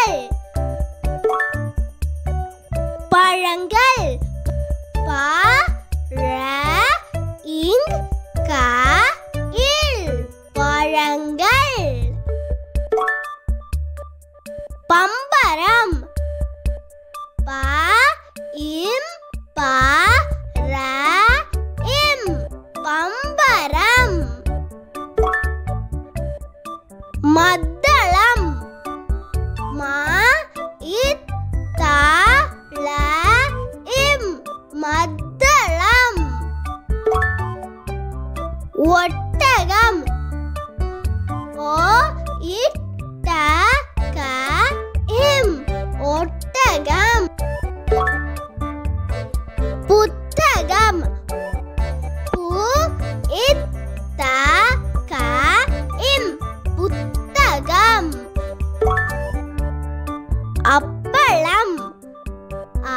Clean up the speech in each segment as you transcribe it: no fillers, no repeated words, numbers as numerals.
பழங்கள். பழங்கள். ப ர இங் க இல் பழங்கள். பம்பரம். ப இம் ப ர இம் பம்பரம். மத்தளம். ம இத் த ள இம் மத்தளம். ஒட்டகம். ஒ இட் ட க இம் ஒட்டகம். புத்தகம். பு இத் த க இம் புத்தகம். அப்பளம். அ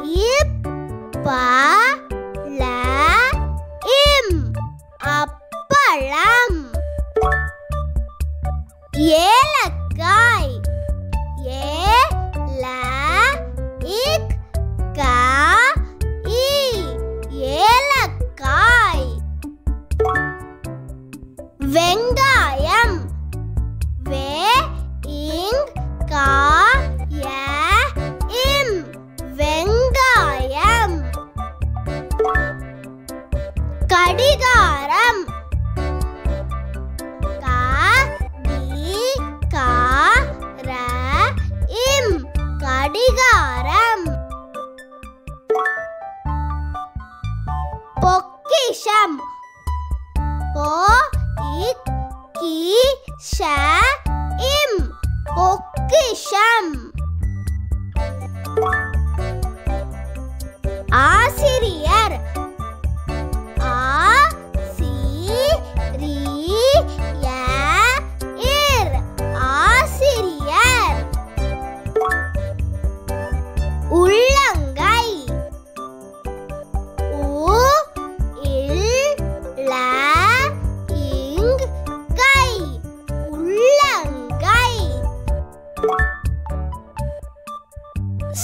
இப் ப ள இம் அப்பளம். ஏலக்காய். ஏ ல இக் க இ ஏலக்காய். வெங்காயம். வே இங் க ய இம் வெங்காயம். கடிகாரம். க டி க ர இம் கடிகாரம். பொக்கிஷம். பொ இக் கி ஷ இம் பொக்கிஷம். ஆசிரியர். ஆ சி ரி ய இர் ஆசிரியர். உள்ளங்கை. உ இல் ல இங் கை உள்ளங்கை.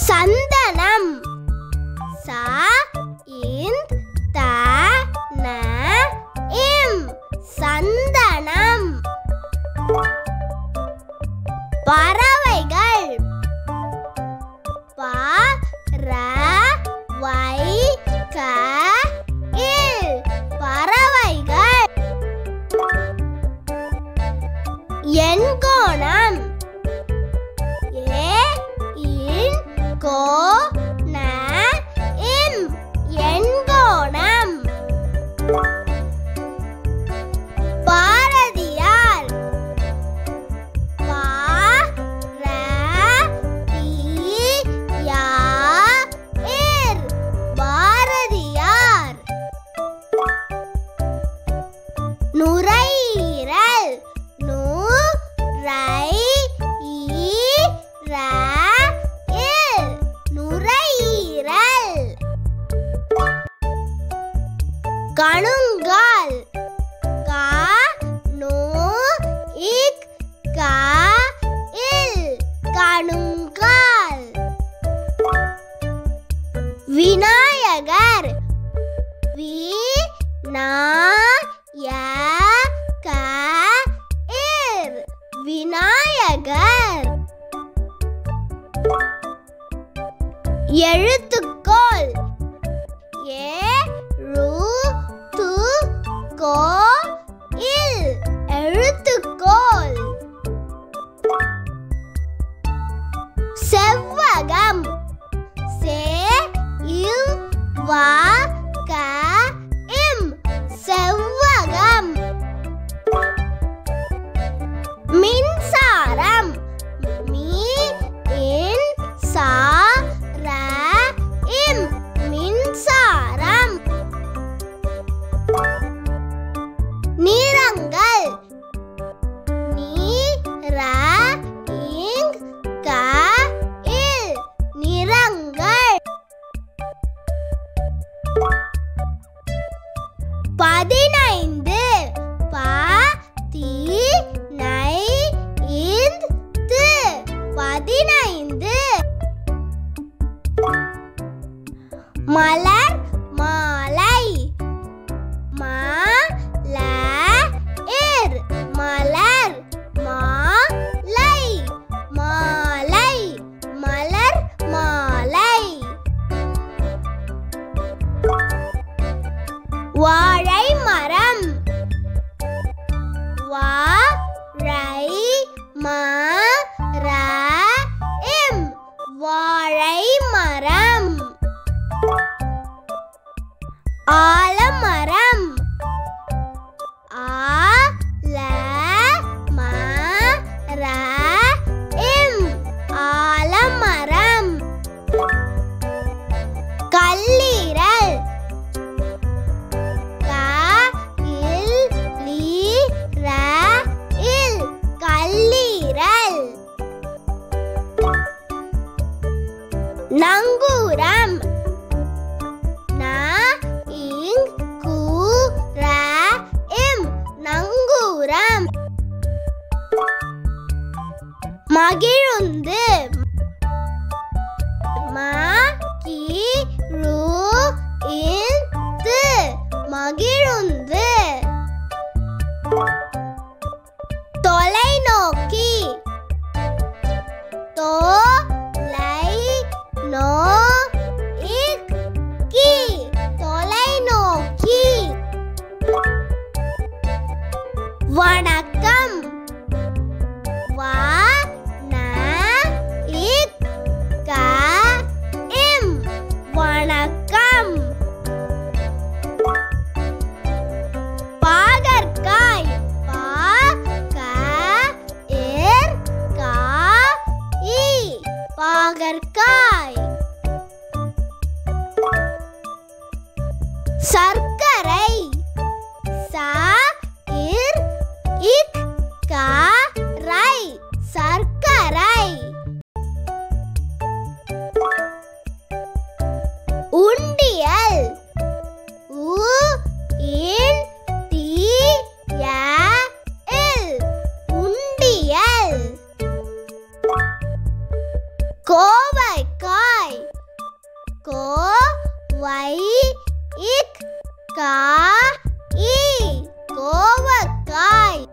சந்தனம். ச இந்த் த ந இம் சந்தனம். பறவைகள். ப ர வை க இல் பறவைகள். எண்கோணம். ஏ இன் கோ ந இம் எண்கோணம். பாரதியார். பா ர தி யா இர் பாரதியார். நுரையீரல். நு ரை ஈ ர இல் நுரையீரல். கணுங்கால். க நு இக் க இல் கணுங்கால். விநாயகர். வி நா ய க இர் விநாயகர். எழுத்துக்கோல். ஏ ரு து கோ இல் எழுத்துக்கோல். செவ்வகம். சே இவ் வ க இம் செவ்வகம். மின்சாரம். மீ இன் சா ர இம் மின்சாரம். நிறங்கள். நீ ர இங் க இல் நிறங்கள். மலர் மாலை மலர் மலர் மாலை மாலை மலர் மாலை வாழை மரம் வாழை மரம் வாழை மரம் ஆலமரம் ஆலமரம் கல்லீரல் கல்லீரல் நங்கூரம் நங்கூரம் மகிழுந்து மகிழுந்து தொலைநோக்கி தொலைநோக்கி வணக்கம் வணக்கம் பாகற்காய் பாகற்காய் சர்க்கரை சர்க்கரை உண்டியல் உண்டியல் கோவைக்காய் கோவைக்காய்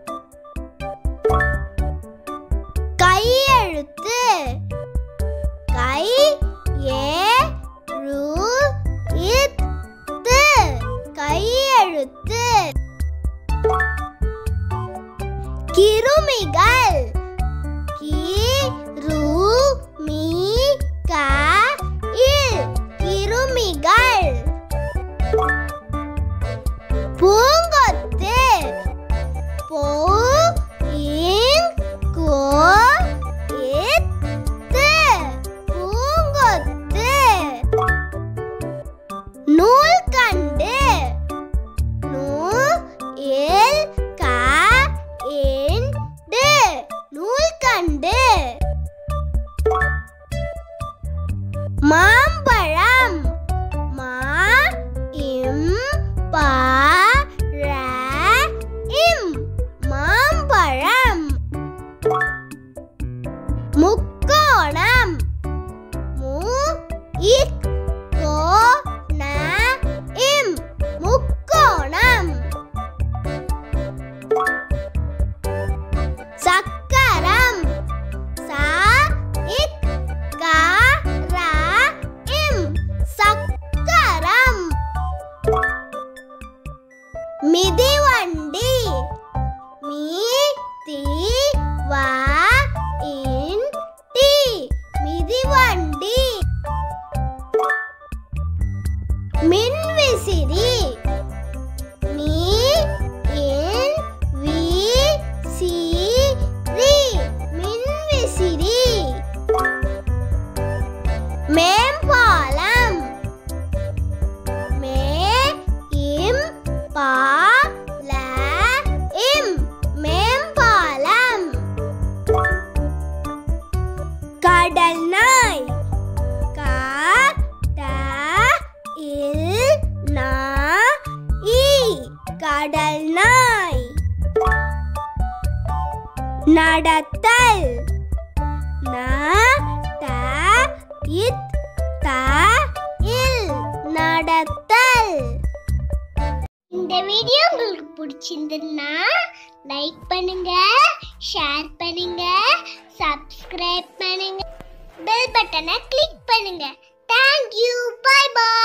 கையெழுத்து கையெழுத்து கிருமிகள் கிருமிகள் பூங்கொத்து பூங்கொத்து நூல்கண்டு நூல்கண்டு மாம்பழம் மாம்பழம் முக்கோணம் முக்கோணம் சக்கரம் சக்கரம் மிதிவண்டி மிதிவண்டி மின்விசிறி மின்விசிறி மேம்பாலம் மேம்பாலம் கடல் நாய் கடல் நாய் நடத்தல் நடத்தல் நடத்தல். இந்த வீடியோ உங்களுக்கு பிடிச்சிருந்ததுன்னா லைக் பண்ணுங்க, ஷேர் பண்ணுங்க, சப்ஸ்கிரைப் பண்ணுங்க, பெல் பட்டனை கிளிக் பண்ணுங்க. Thank you. Bye bye.